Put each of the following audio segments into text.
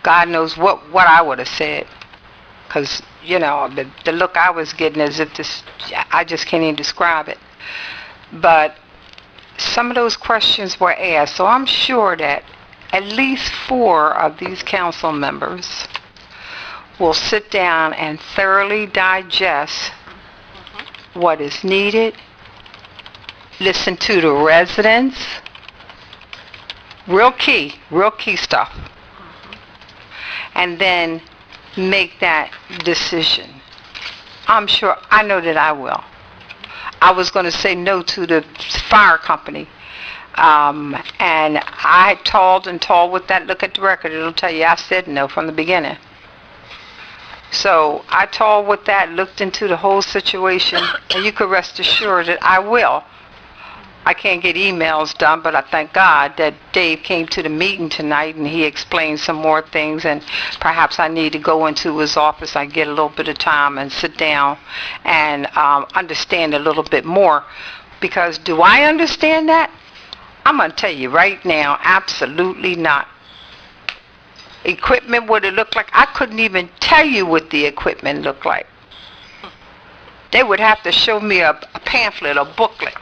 God knows what I would have said. Because, the look I was getting as if this, I just can't even describe it. But some of those questions were asked, so I'm sure that at least 4 of these council members will sit down and thoroughly digest what is needed, listen to the residents, real key stuff, and then make that decision. I know that I will. I was going to say no to the fire company. And I told with that, look at the record, it'll tell you I said no from the beginning. So I told with that, looked into the whole situation, and you could rest assured that I will. I can't get emails done, but I thank God that Dave came to the meeting tonight and he explained some more things, and perhaps I need to go into his office. I get a little bit of time and sit down and understand a little bit more. Because do I understand that? I'm going to tell you right now, absolutely not. Equipment, what it looked like, I couldn't even tell you what the equipment looked like. They would have to show me a pamphlet, a booklet,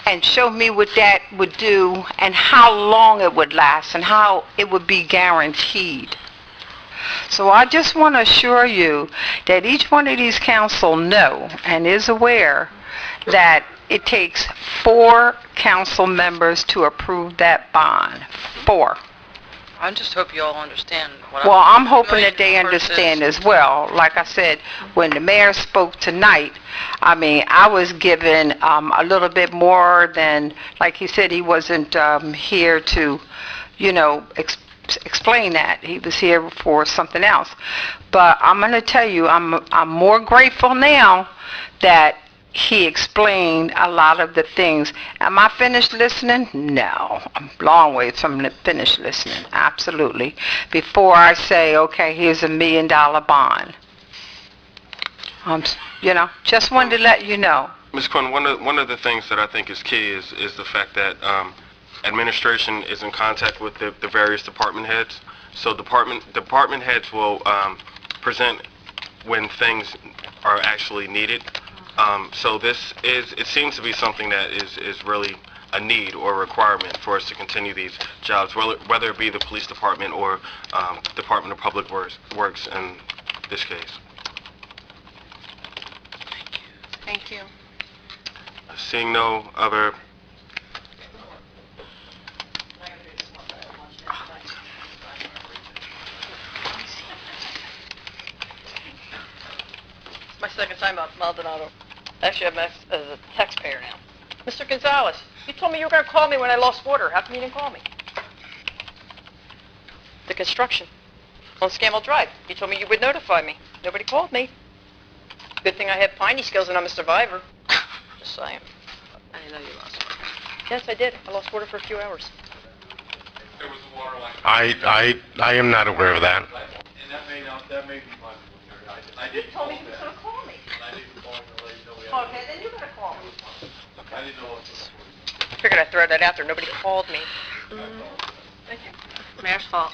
and show me what that would do and how long it would last and how it would be guaranteed. So I just want to assure you that each one of these council know and is aware that it takes 4 council members to approve that bond. 4. I just hope you all understand what Well, I'm hoping that they understand as well. Like I said, when the mayor spoke tonight, I was given a little bit more than, like he said, he wasn't here to, explain that. He was here for something else. But I'm going to tell you, I'm more grateful now that he explained a lot of the things. Am I finished listening? No. I'm a long way from finished listening. Absolutely. Before I say, okay, here's $1 million bond. Just wanted to let you know. Ms. Quinn, one of the things that I think is key is the fact that administration is in contact with the various department heads. So department heads will present when things are actually needed. So it seems to be something that is really a need or a requirement for us to continue these jobs, whether it be the police department or Department of Public Works in this case. Thank you. Seeing no other... It's my second time at Maldonado. Actually, I'm as a taxpayer now. Mr. Gonzalez, you told me you were going to call me when I lost water. How come you didn't call me? The construction on Scammell Drive. You told me you would notify me. Nobody called me. Good thing I have piney skills and I'm a survivor. Just saying. I didn't know you lost water. Yes, I did. I lost water for a few hours. There was a water line. I am not aware of that. And that may be my fault. I You told me you were going to call me. I didn't call you to let you know we had... Okay, then you got to call me. I didn't know what this was. I figured I'd throw that out there. Nobody called me. Thank you. Mayor's fault.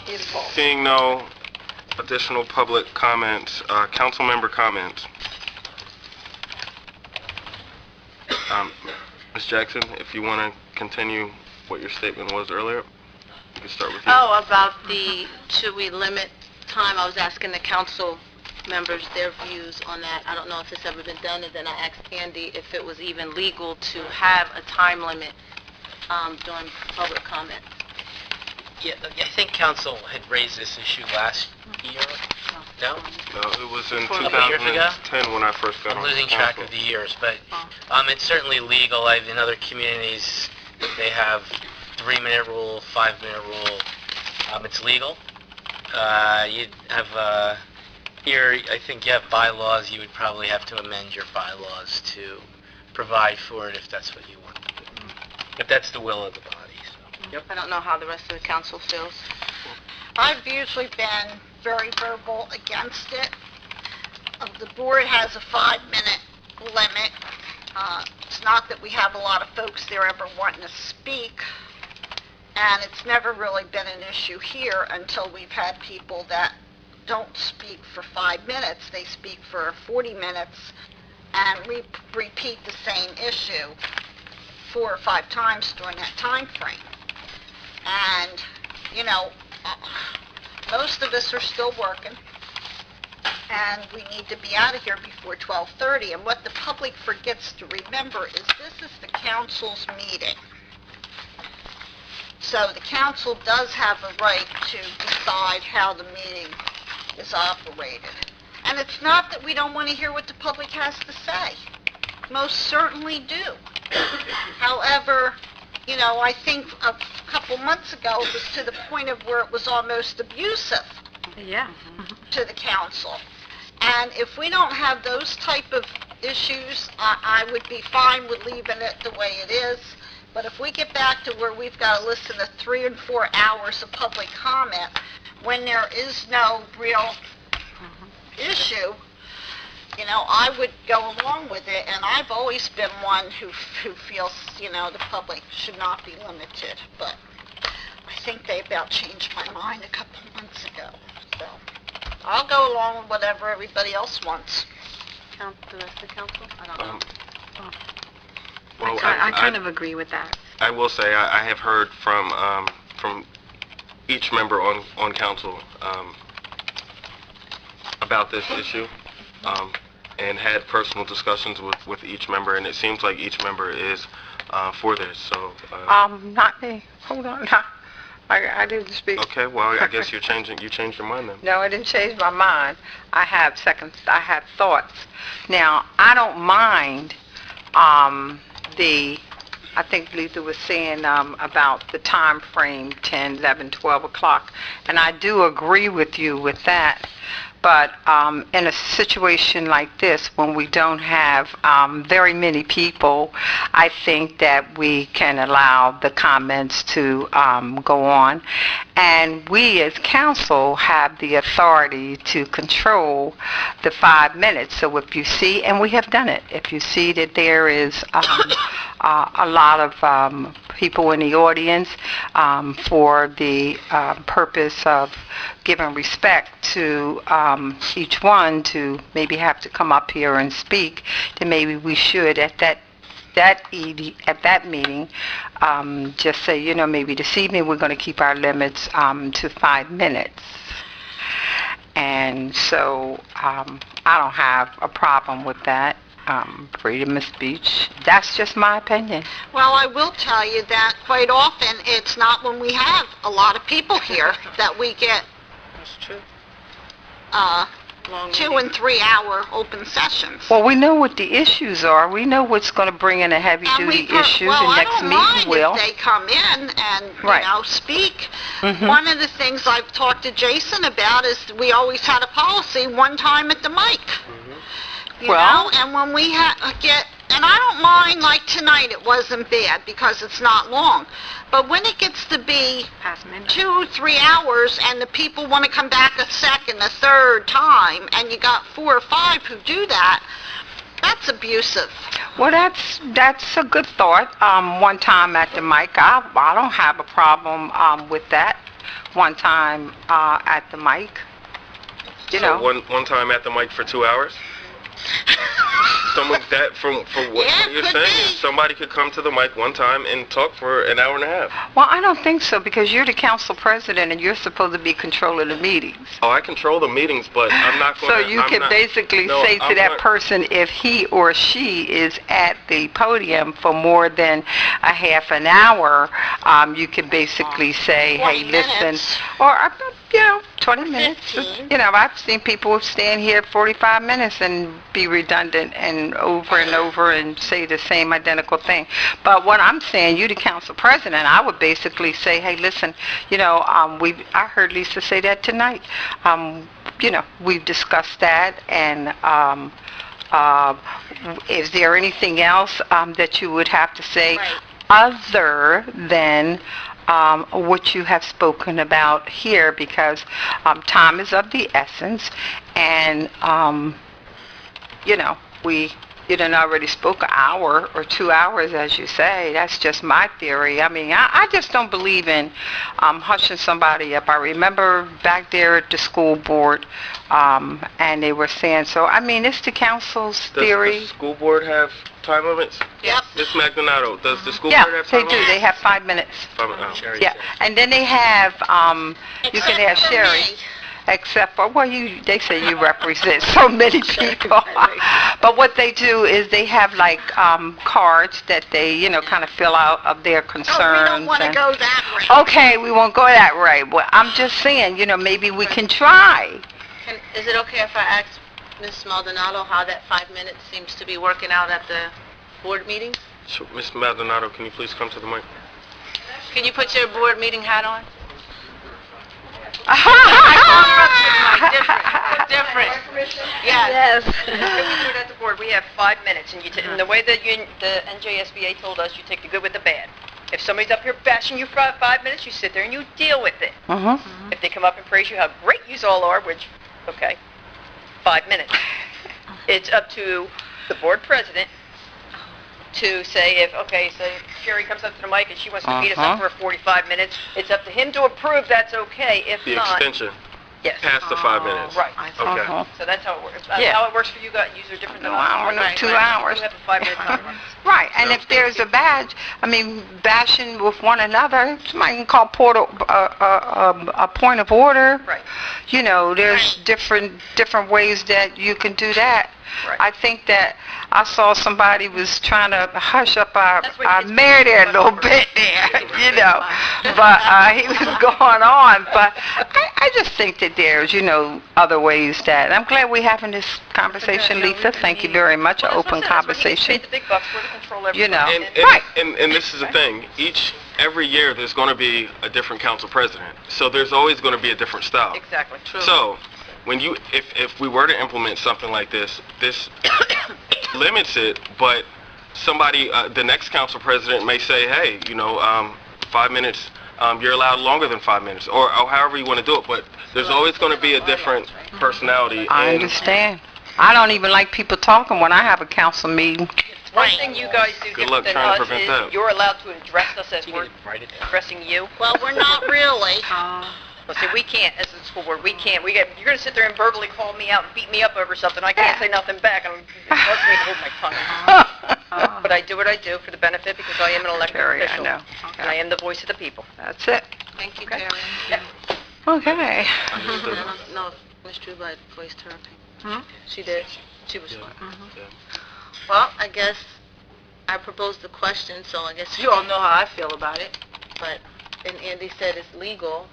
His fault. Seeing no additional public comments, council member comments. Ms. Jackson, if you want to continue what your statement was earlier, we can start with you. Oh, about should we limit time? I was asking the council members their views on that. I don't know if it's ever been done, and then I asked Andy if it was even legal to have a time limit during public comment. Yeah, I think council had raised this issue last year. No? No, it was in Couple years ago? 2010 when I first got on I'm losing council. track of the years, but it's certainly legal. In other communities, they have 3-minute rule, 5-minute rule. It's legal. You have here. I think you have bylaws. You would probably have to amend your bylaws to provide for it if that's what you want to do. But that's the will of the body. So. I don't know how the rest of the council feels. I've usually been very verbal against it. The board has a 5-minute limit. It's not that we have a lot of folks there ever wanting to speak. And it's never really been an issue here until we've had people that don't speak for 5 minutes. They speak for 40 minutes and repeat the same issue 4 or 5 times during that time frame. And, you know, most of us are still working, and we need to be out of here before 12:30. And what the public forgets to remember is this is the council's meeting. So the council does have a right to decide how the meeting is operated. And it's not that we don't want to hear what the public has to say. Most certainly do. However, you know, I think a couple months ago it was to the point of where it was almost abusive to the council. And if we don't have those type of issues, I would be fine with leaving it the way it is. But if we get back to where we've got to listen to 3 and 4 hours of public comment when there is no real issue, you know, I would go along with it. And I've always been one who feels, you know, the public should not be limited. But I think they about changed my mind a couple months ago. So I'll go along with whatever everybody else wants. The rest of the council? I don't know. Well, I kind of agree with that. I will say I have heard from each member on council about this issue, and had personal discussions with each member, and it seems like each member is for this. So Not me. Hold on. I didn't speak. okay, well, I guess you changed your mind then. No, I didn't change my mind. I have thoughts. Now, I don't mind I think Lisa was saying about the time frame, 10, 11, 12 o'clock, and I do agree with you with that. But in a situation like this, when we don't have very many people, I think that we can allow the comments to go on. And we as council have the authority to control the 5 minutes. So if you see, and we have done it, if you see that there is a lot of people in the audience for the purpose of giving respect to each one to maybe have to come up here and speak, then maybe we should at that meeting just say, you know, maybe this evening we're going to keep our limits to 5 minutes. And so I don't have a problem with that. Freedom of speech. That's just my opinion. Well, I will tell you that quite often it's not when we have a lot of people here that we get That's true. 2 and 3 hour open sessions. Well, we know what the issues are. We know what's going to bring in a heavy-duty issue. Well, The next I don't meeting mind will. if they come in and, Right. you know, speak. Mhm. One of the things I've talked to Jason about is we always had a policy, one time at the mic. You Well- know, and when we and I don't mind, like tonight, it wasn't bad because it's not long. But when it gets to be Past midnight. 2, 3 hours and the people want to come back a second, a third time, and you got 4 or 5 who do that, that's abusive. Well, that's a good thought. One time at the mic, I don't have a problem with that. One time at the mic, you So know. one time at the mic for 2 hours? Someone that for what Yeah, you're could saying be. is somebody could come to the mic one time and talk for an hour and a half. Well, I don't think so because you're the council president and you're supposed to be controlling the meetings. Oh, I control the meetings, but I'm not going So to. you can basically say to that person, if he or she is at the podium for more than a half an hour, you can basically say, 20 hey, listen, minutes. or, 20 minutes. 15. You know, I've seen people stand here 45 minutes and be redundant and over and say the same identical thing. But what I'm saying, you the council president, I would basically say, hey, listen, you know, I heard Lisa say that tonight. You know, we've discussed that, and is there anything else that you would have to say Right. other than what you have spoken about here, because time is of the essence, and you know, we you done already spoke an hour or 2 hours, as you say. That's just my theory. I mean, I just don't believe in hushing somebody up. I remember back there at the school board, and they were saying, so, I mean, it's the council's theory. Does the school board have time limits? Yep. Ms. Maldonado, does the school Yeah, board have they time do. limits? They have 5 minutes. Sherry Yeah, said. and then they have, you can have Except for Sherry. me. Except for, well, they say you represent so many people. But what they do is they have like cards that they, you know, kind of fill out of their concerns. Oh, we don't want to and- go that way. Okay, we won't go that way. Well, I'm just saying, you know, maybe we can try. Is it okay if I ask Ms. Maldonado how that 5 minutes seems to be working out at the board meetings? Sure, Ms. Maldonado, can you please come to the mic? Can you put your board meeting hat on? Different. Yes. We do it at the board, we have 5 minutes, and and the way that the NJSBA told us, you take the good with the bad. If somebody's up here bashing you for 5 minutes, you sit there and you deal with it. If they come up and praise you how great you all are, which, okay, 5 minutes. It's up to the board president to say if, okay, say Sherry comes up to the mic and she wants to beat us up for 45 minutes, it's up to him to approve that's okay. If The not, extension, yes. past the 5 minutes. Right. Okay. So that's how it works. That's Yeah. how it works for you guys. Use are different than No, I don't know, 2 hours. You have a 5-minute timer. Right, and if there's a badge, I mean, bashing with one another, somebody can call a point of order. Right. You know, there's different ways that you can do that. Right. I think that I saw somebody was trying to hush up our That's what it's mayor there a little bit there, you know, but he was going on. But I just think that there's, you know, other ways that, I'm glad we're having this conversation, Lisa. Thank you very much, an Well, that's open what I'm saying. That's conversation. what you get paid the big bucks for to control everything. You know. And, Right. and this is the thing, every year there's going to be a different council president, so there's always going to be a different style. Exactly. True. So, when you, if we were to implement something like this limits it, but somebody, the next council president may say, hey, you know, 5 minutes, you're allowed longer than 5 minutes, or however you want to do it, but there's always going to be a different personality. I and- understand. I don't even like people talking when I have a council meeting. One thing you guys do Good different luck than trying to us prevent is that. you're allowed to address us as You we're need to write it down. addressing you. Well, we're not really. Well, see, we can't, as a school board, we can't. You're going to sit there and verbally call me out and beat me up over something. I can't say nothing back. It hurts me to hold my tongue. But I do what I do for the benefit because I am an elected Terry, I official. know. And I am the voice of the people. That's it. Thank you, Karen. Okay. I don't know if Ms. Trueblood voiced her opinion. She did. She was fine. Well, I guess I proposed the question, so I guess you all know how I feel about it. But, and Andy said it's legal.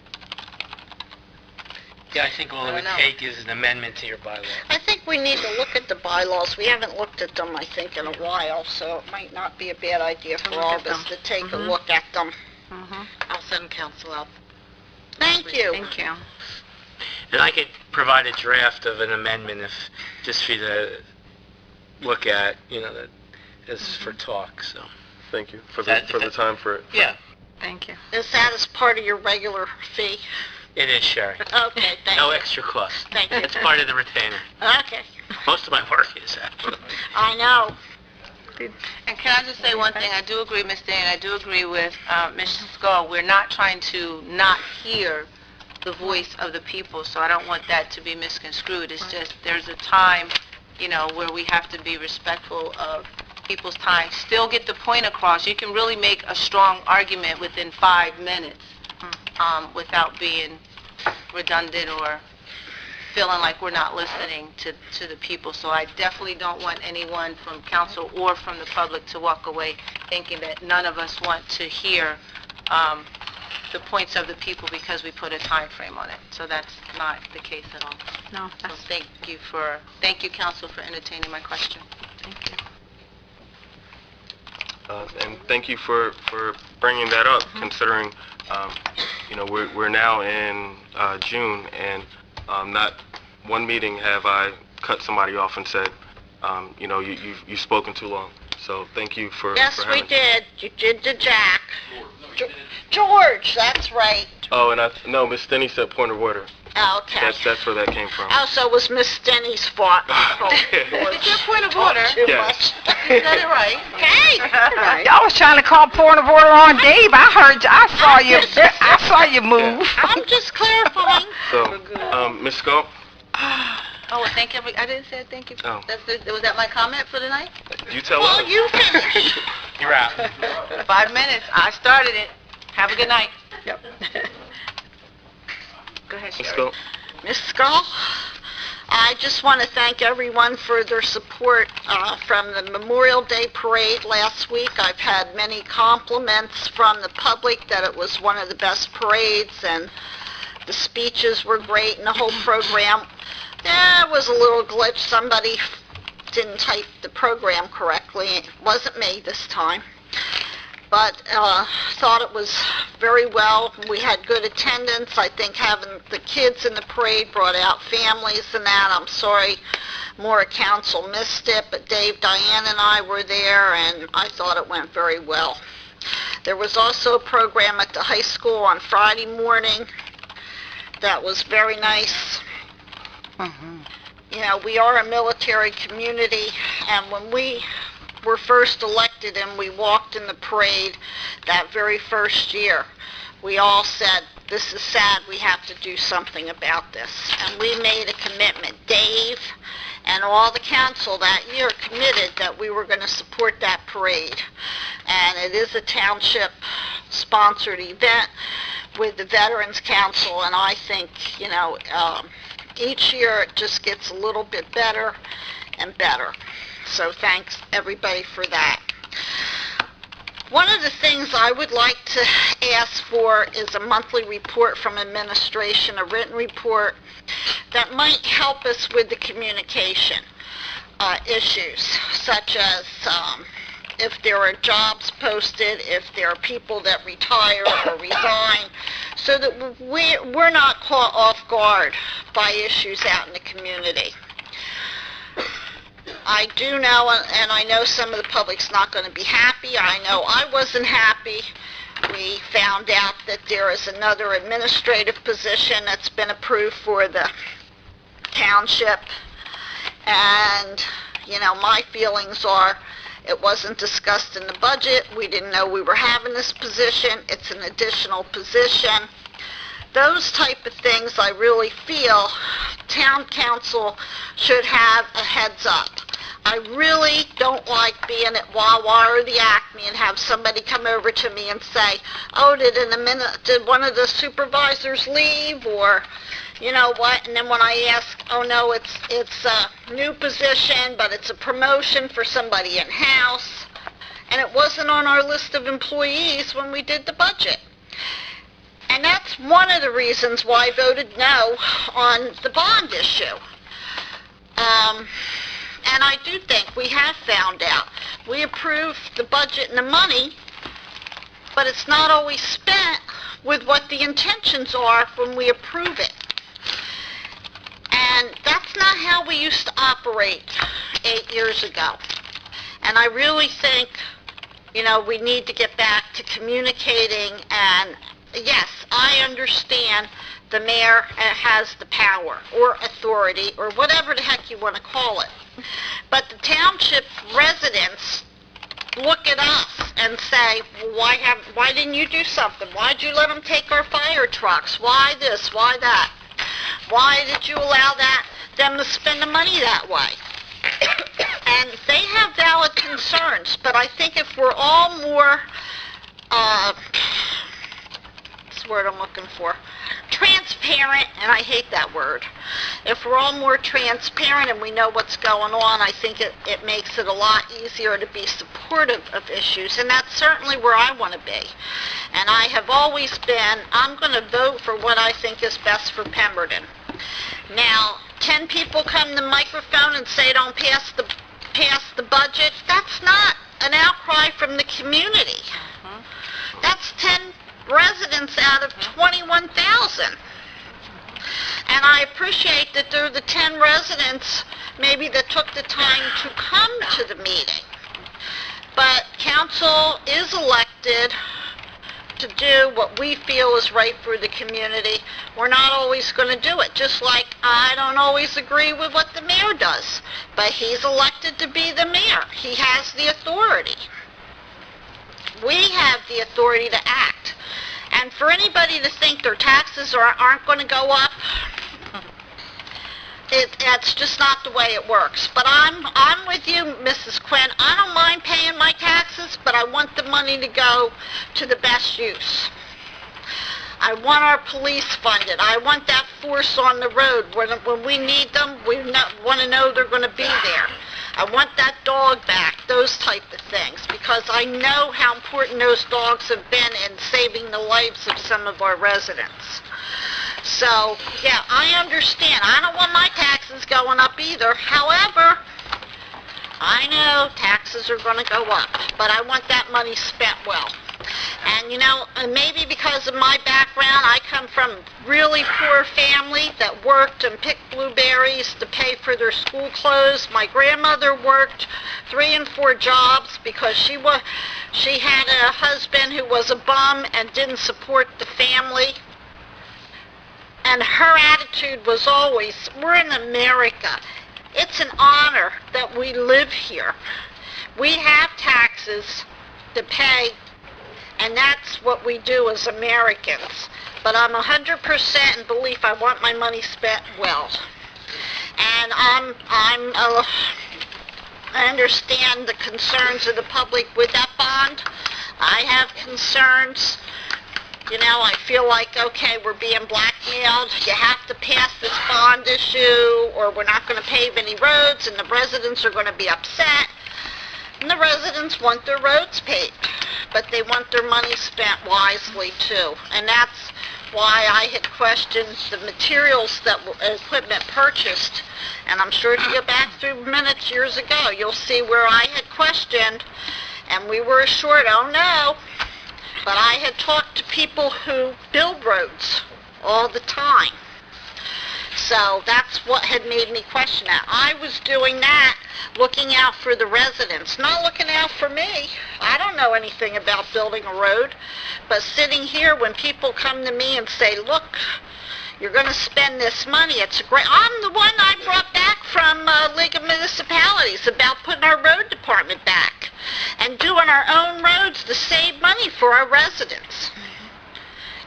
Yeah, I think all I it don't would know. take is an amendment to your bylaw. I think we need to look at the bylaws. We haven't looked at them, I think, in a while, so it might not be a bad idea for look all at of us them. to take a look at them. I'll send council out. Thank you. Thank you. And I could provide a draft of an amendment if, just for you to look at, you know, that is for talk, so. Thank you for That- the time for it. Yeah, Thank you. Is that as part of your regular fee? it is, Sherry. Okay, thank No you. extra cost. Thank you. It's part of the retainer. Okay, Most of my work is actually. I know. And can I just say one thing? I do agree, Ms. Day, and I do agree with Ms. Skull. We're not trying to not hear the voice of the people, so I don't want that to be misconstrued. It's just there's a time, you know, where we have to be respectful of people's time. Still get the point across. You can really make a strong argument within 5 minutes without being redundant or feeling like we're not listening to the people. So I definitely don't want anyone from council or from the public to walk away thinking that none of us want to hear the points of the people because we put a time frame on it. So that's not the case at all. No, So thank you, council, for entertaining my question. thank you. And thank you for bringing that up, considering, you know, we're now in June, and not one meeting have I cut somebody off and said, you know, you've spoken too long. So thank you for Yes, for we having... did. You did to Jack. George, that's right. Oh, and no, Ms. Stinney said point of order. Okay. That's where that came from. Oh, so it was Miss Denny's fault. It's your point of order. Too Yes. much. You said it right. Hey! Y'all was trying to call point of order on Dave. I saw you move. I'm just clarifying. So, Ms. Sculp, Oh, well, thank you. I didn't say thank you. Oh. Was that my comment for tonight? you tell Well, us. you finish. You're out. 5 minutes. I started it. Have a good night. Yep. Go ahead, Ms. Sherry. Sculp. Ms. Skull, I just want to thank everyone for their support from the Memorial Day Parade last week. I've had many compliments from the public that it was one of the best parades, and the speeches were great, and the whole program. There was a little glitch. Somebody didn't type the program correctly. It wasn't me this time. But thought it was very well. We had good attendance. I think having the kids in the parade brought out families and that. I'm sorry more council missed it, but Dave, Diane, and I were there, and I thought it went very well. There was also a program at the high school on Friday morning that was very nice. You know, we are a military community, and when we were first elected and we walked in the parade that very first year, we all said, this is sad, we have to do something about this. And we made a commitment. Dave and all the council that year committed that we were going to support that parade. And it is a township-sponsored event with the Veterans Council, and I think, you know, each year it just gets a little bit better and better. So thanks everybody for that. One of the things I would like to ask for is a monthly report from administration, a written report that might help us with the communication issues, such as if there are jobs posted, if there are people that retire or resign, so that we're not caught off guard by issues out in the community. I do know, and I know some of the public's not going to be happy. I know I wasn't happy. We found out that there is another administrative position that's been approved for the township. And, you know, my feelings are it wasn't discussed in the budget. We didn't know we were having this position. It's an additional position. Those type of things I really feel town council should have a heads up. I really don't like being at Wawa or the Acme and have somebody come over to me and say, oh, did one of the supervisors leave, or you know what? And then when I ask, oh no, it's a new position, but it's a promotion for somebody in-house, and it wasn't on our list of employees when we did the budget. And that's one of the reasons why I voted no on the bond issue. And I do think we have found out. We approved the budget and the money, but it's not always spent with what the intentions are when we approve it. And that's not how we used to operate 8 years ago. And I really think, you know, we need to get back to communicating. And yes, I understand the mayor has the power or authority or whatever the heck you want to call it. But the township residents look at us and say, well, why didn't you do something? Why'd you let them take our fire trucks? Why this? Why that? Why did you allow them to spend the money that way? And they have valid concerns, but I think if we're all more, what's the word I'm looking for? Transparent, and I hate that word. If we're all more transparent and we know what's going on, I think it makes it a lot easier to be supportive of issues, and that's certainly where I want to be. And I have always been, I'm going to vote for what I think is best for Pemberton. Now, 10 people come to the microphone and say don't pass the budget. That's not an outcry from the community. That's 10 residents out of 21,000. And I appreciate that there are the 10 residents maybe that took the time to come to the meeting. But council is elected to do what we feel is right for the community, we're not always going to do it. Just like I don't always agree with what the mayor does, but he's elected to be the mayor. He has the authority. We have the authority to act. And for anybody to think their taxes aren't going to go up, that's just not the way it works. But I'm with you, Mrs. Quinn. I don't mind paying my taxes, but I want the money to go to the best use. I want our police funded. I want that force on the road. When we need them, we want to know they're going to be there. I want that dog back, those type of things, because I know how important those dogs have been in saving the lives of some of our residents. So, yeah, I understand. I don't want my taxes going up either. However, I know taxes are going to go up, but I want that money spent well. And, you know, maybe because of my background, I come from a really poor family that worked and picked blueberries to pay for their school clothes. My grandmother worked 3 and 4 jobs because she had a husband who was a bum and didn't support the family. And her attitude was always, we're in America. It's an honor that we live here. We have taxes to pay, and that's what we do as Americans. But I'm 100% in belief I want my money spent well. And I understand the concerns of the public with that bond. I have concerns. You know, I feel like, okay, we're being blackmailed. You have to pass this bond issue, or we're not going to pave any roads, and the residents are going to be upset. And the residents want their roads paved, but they want their money spent wisely, too. And that's why I had questioned the materials that equipment purchased. And I'm sure if you go back through minutes years ago, you'll see where I had questioned, and we were assured, oh, no. But I had talked to people who build roads all the time. So that's what had made me question that. I was doing that, looking out for the residents, not looking out for me. I don't know anything about building a road. But sitting here, when people come to me and say, look, you're going to spend this money, it's great. I'm the one I brought back from League of Municipalities about putting our road department back and doing our own roads to save money for our residents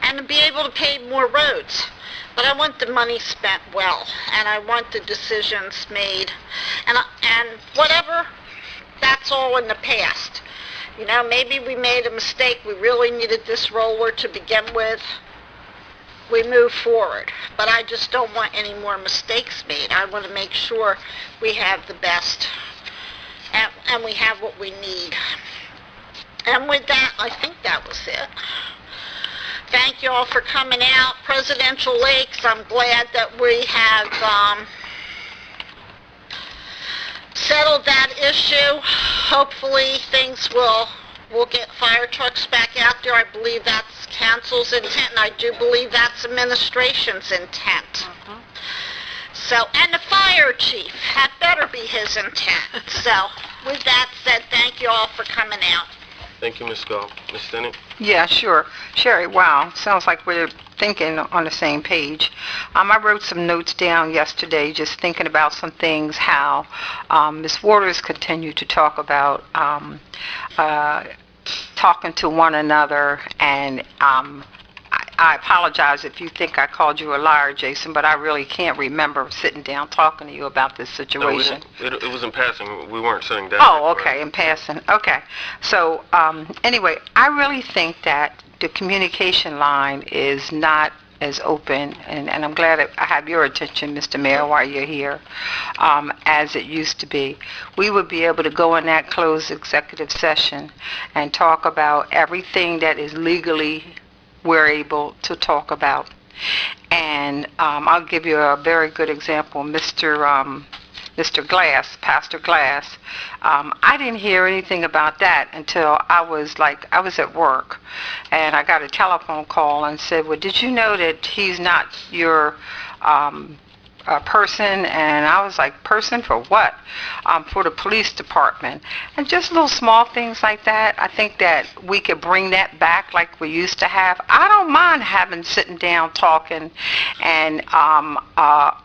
and to be able to pave more roads. But I want the money spent well, and I want the decisions made. And whatever, that's all in the past. You know, maybe we made a mistake. We really needed this roller to begin with. We move forward. But I just don't want any more mistakes made. I want to make sure we have the best. And we have what we need. And with that, I think that was it. Thank you all for coming out. Presidential Lakes, I'm glad that we have settled that issue. Hopefully things we'll get fire trucks back out there. I believe that's council's intent, and I do believe that's administration's intent. So, and the fire chief, that better be his intent. So, with that said, thank you all for coming out. Thank you, Ms. Gall. Ms. Stennett? Yeah, sure. Sherry, wow. Sounds like we're thinking on the same page. I wrote some notes down yesterday just thinking about some things, how Ms. Waters continued to talk about talking to one another, and I apologize if you think I called you a liar, Jason, but I really can't remember sitting down talking to you about this situation. No, it was in passing. We weren't sitting down. Oh, okay, in passing. Okay. So, anyway, I really think that the communication line is not as open, and I'm glad I have your attention, Mr. Mayor, while you're here, as it used to be. We would be able to go in that closed executive session and talk about everything that is legally we're able to talk about. And I'll give you a very good example. Mr. Glass, Pastor Glass, I didn't hear anything about that until I was at work, and I got a telephone call and said, well, did you know that he's not your person, and I was like, person for what? For the police department. And just little small things like that. I think that we could bring that back like we used to have. I don't mind sitting down talking and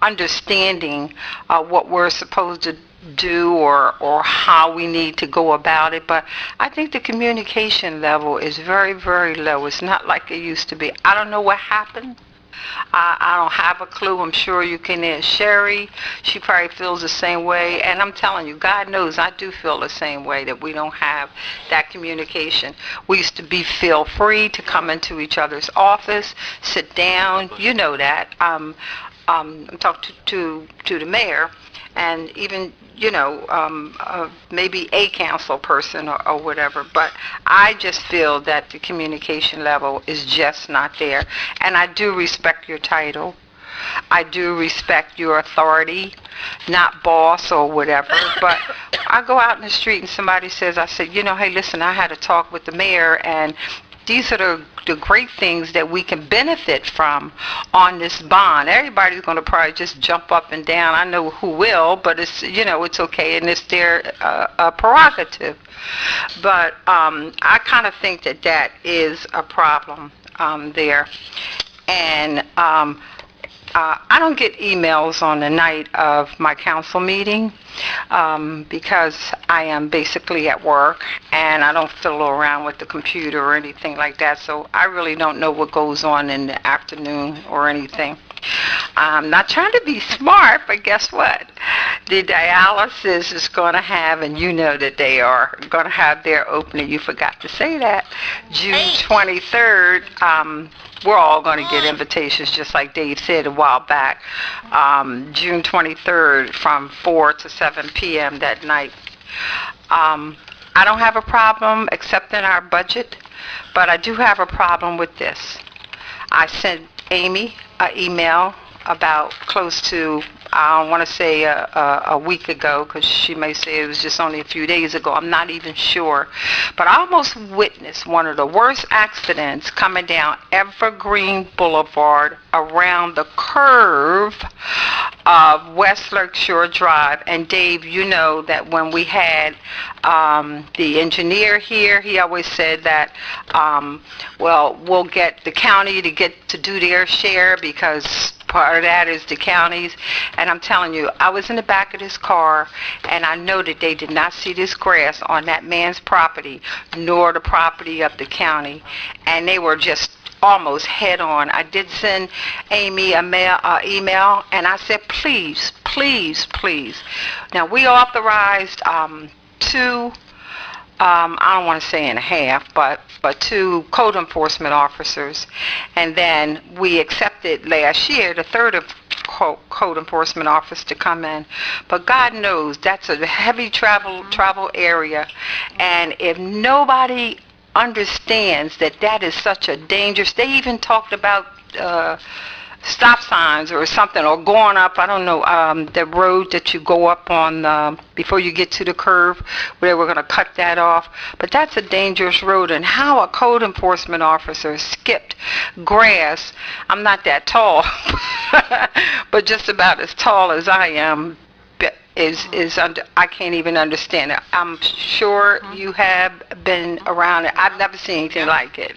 understanding what we're supposed to do or how we need to go about it, but I think the communication level is very, very low. It's not like it used to be. I don't know what happened. I don't have a clue. I'm sure you can ask Sherry. She probably feels the same way. And I'm telling you, God knows I do feel the same way, that we don't have that communication. We used to feel free to come into each other's office, sit down. You know that. Talk to the mayor, and even, maybe a council person or whatever. But I just feel that the communication level is just not there. And I do respect your title. I do respect your authority, not boss or whatever. But I go out in the street and somebody says, I said, hey, listen, I had a talk with the mayor, and these are the great things that we can benefit from on this bond. Everybody's going to probably just jump up and down. I know who will, but it's, it's okay, and it's their prerogative. But I kind of think that is a problem there. And I don't get emails on the night of my council meeting because I am basically at work and I don't fiddle around with the computer or anything like that, so I really don't know what goes on in the afternoon or anything. I'm not trying to be smart, but guess what? The dialysis is going to have, and you know that they are going to have their opening. You forgot to say that. June 23rd. We're all going to get invitations, just like Dave said a while back. June 23rd from 4 to 7 p.m. that night. I don't have a problem accepting our budget, but I do have a problem with this. I sent Amy an email about close to, I don't want to say a week ago, because she may say it was just only a few days ago. I'm not even sure. But I almost witnessed one of the worst accidents coming down Evergreen Boulevard around the curve of West Lakeshore Drive. And Dave, you know that when we had the engineer here, he always said that, we'll get the county to do their share because part of that is the counties. And I'm telling you, I was in the back of this car, and I know that they did not see this grass on that man's property, nor the property of the county. And they were just almost head on. I did send Amy an email, and I said, please, please, please. Now, we authorized two, I don't want to say and a half, but two code enforcement officers. And then we accepted last year the third of code enforcement officer to come in. But God knows that's a heavy travel area. And if nobody understands that is such a dangerous, they even talked about stop signs or something, or going up, I don't know, the road that you go up on before you get to the curve, where we're going to cut that off. But that's a dangerous road, and how a code enforcement officer skipped grass, I'm not that tall, but just about as tall as I am, is under, I can't even understand it. I'm sure you have been around it. I've never seen anything like it.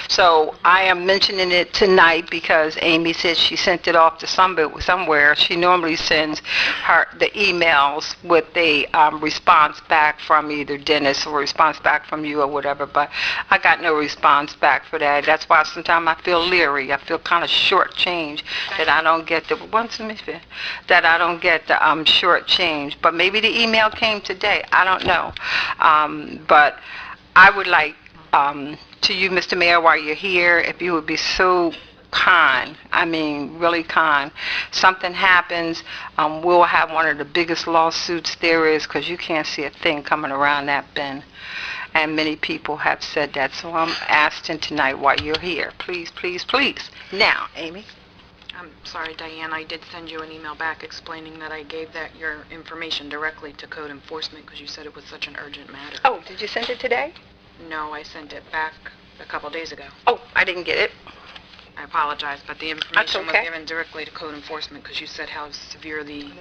So I am mentioning it tonight because Amy said she sent it off to somewhere. She normally sends the emails with a response back from either Dennis or response back from you or whatever, but I got no response back for that. That's why sometimes I feel leery. I feel kind of shortchanged that I don't get the short change. But maybe the email came today. I don't know. But I would like to you, Mr. Mayor, while you're here, if you would be so kind, I mean really kind. Something happens, we'll have one of the biggest lawsuits there is, because you can't see a thing coming around that bend. And many people have said that. So I'm asking tonight while you're here. Please, please, please. Now, Amy. I'm sorry, Diane, I did send you an email back explaining that I gave your information directly to code enforcement because you said it was such an urgent matter. Oh, did you send it today? No, I sent it back a couple days ago. Oh, I didn't get it. I apologize, but the information was okay. given directly to code enforcement because you said how severe the... And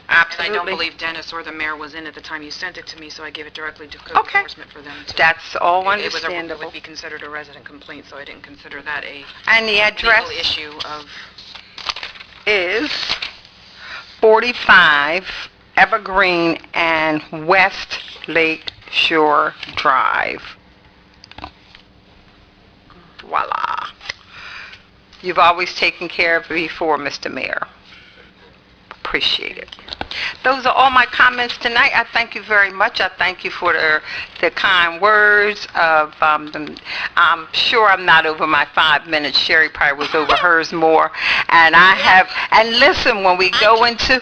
Absolutely. I don't believe Dennis or the mayor was in at the time you sent it to me, so I gave it directly to code Okay. enforcement for them to... That's all It understandable. would be considered a resident complaint, so I didn't consider that a And the address legal issue of... is 45 Evergreen and West Lake Shore Drive. Voila. You've always taken care of me before, Mr. Mayor. Appreciate it. Those are all my comments tonight. I thank you very much. I thank you for the kind words of, I'm sure I'm not over my 5 minutes. Sherry probably was over hers more. And and listen, when we go into...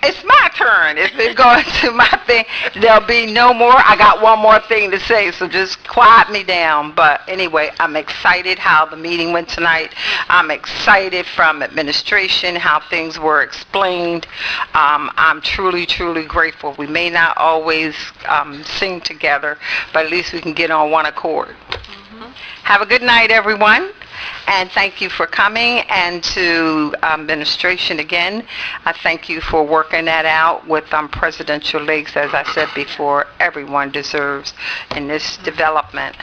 It's my turn. If we go into my thing, there'll be no more. I got one more thing to say, so just quiet me down. But anyway, I'm excited how the meeting went tonight. I'm excited from administration, how things were explained. I'm truly, truly grateful. We may not always sing together, but at least we can get on one accord. Have a good night, everyone. And thank you for coming, and to administration again, I thank you for working that out with Presidential Lakes. As I said before, everyone deserves in this development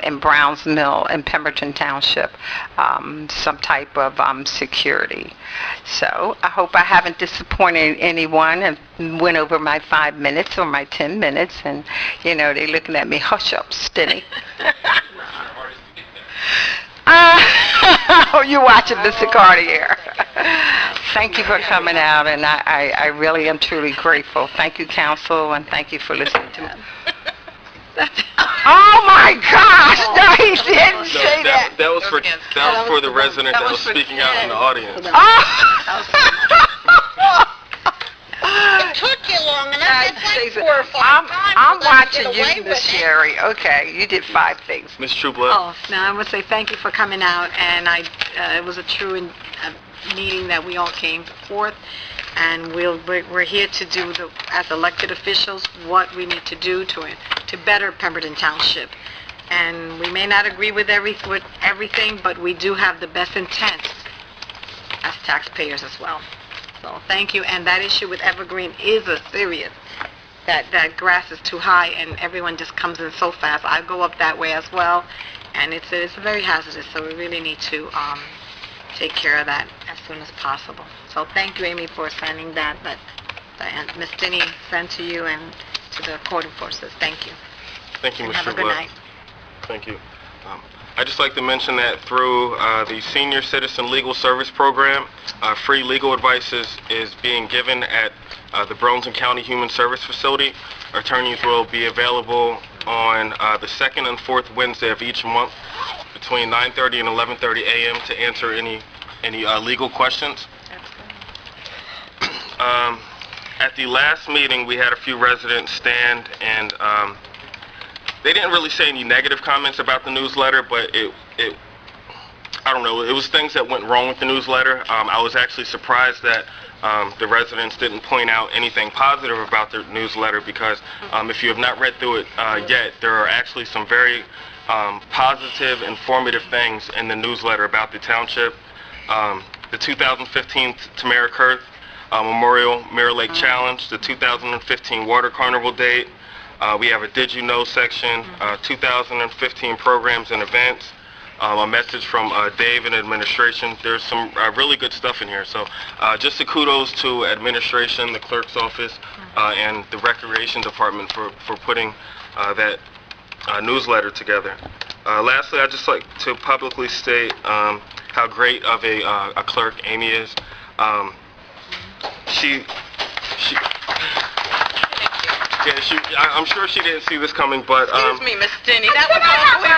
in Browns Mill and Pemberton Township some type of security. So I hope I haven't disappointed anyone and went over my 5 minutes or my 10 minutes, and they're looking at me, hush up, Stinny. You're watching Mr. Cartier. Thank you for coming out, and I really am truly grateful. Thank you, council, and thank you for listening to me. Oh my gosh! No, he didn't say that. That was for the resident that was speaking out in the audience. It took you long enough. It's like 4 or 5 times. I'm for them to watching get you, away Miss with it. Sherry. Okay, you did 5 things. Ms. Trueblood? Oh, now I want to say thank you for coming out, and it was a true meeting that we all came forth, and we're here to do, as elected officials, what we need to do to better Pemberton Township. And we may not agree with everything, but we do have the best intents as taxpayers as well. So thank you. And that issue with Evergreen is a serious. That grass is too high, and everyone just comes in so fast. I go up that way as well, and it's very hazardous. So we really need to take care of that as soon as possible. So thank you, Amy, for sending that Ms. Denny sent to you and to the code enforcers. Thank you. Thank you, And Ms. have a good Trueblood. night. Thank you. I'd just like to mention that through the Senior Citizen Legal Service Program, free legal advice is being given at the Burlington County Human Service Facility. Attorneys will be available on the 2nd and 4th Wednesday of each month between 9:30 and 11:30 a.m. to answer any legal questions. At the last meeting, we had a few residents stand, and they didn't really say any negative comments about the newsletter, but I don't know, it was things that went wrong with the newsletter. I was actually surprised that the residents didn't point out anything positive about the newsletter, because if you have not read through it yet, there are actually some very positive, informative things in the newsletter about the township. The 2015 Tamara Kurth Memorial Mirror Lake Challenge, the 2015 Water Carnival date. We have a Did You Know section, 2015 programs and events, a message from Dave and administration. There's some really good stuff in here. So just a kudos to administration, the clerk's office, and the recreation department for putting that newsletter together. Lastly, I'd just like to publicly state how great of a clerk Amy is. I'm sure she didn't see this coming, but Excuse me, Miss Denny, that was awfully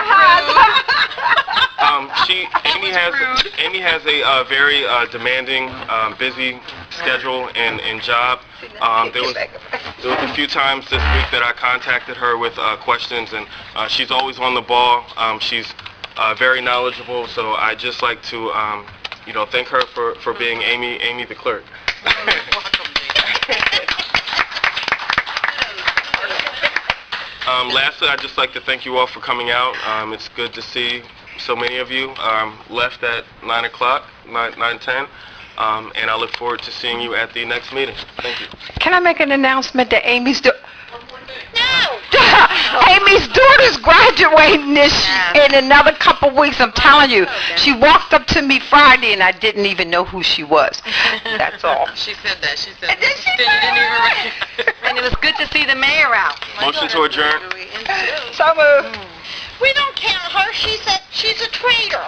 rude. Amy has a very demanding, busy schedule and job. There was a few times this week that I contacted her with questions, and she's always on the ball. She's very knowledgeable, so I'd just like to thank her for being Amy the clerk. Lastly, I'd just like to thank you all for coming out. It's good to see so many of you left at 9 o'clock, 9:10, and I look forward to seeing you at the next meeting. Thank you. Can I make an announcement that Amy's No! Amy's daughter's graduating in another couple weeks. I'm telling you. She walked up to me Friday and I didn't even know who she was. That's all. She said that. She said Did she you didn't even recognize. And it was good to see the mayor out. Motion to adjourn. So moved. We don't count her. She's a traitor.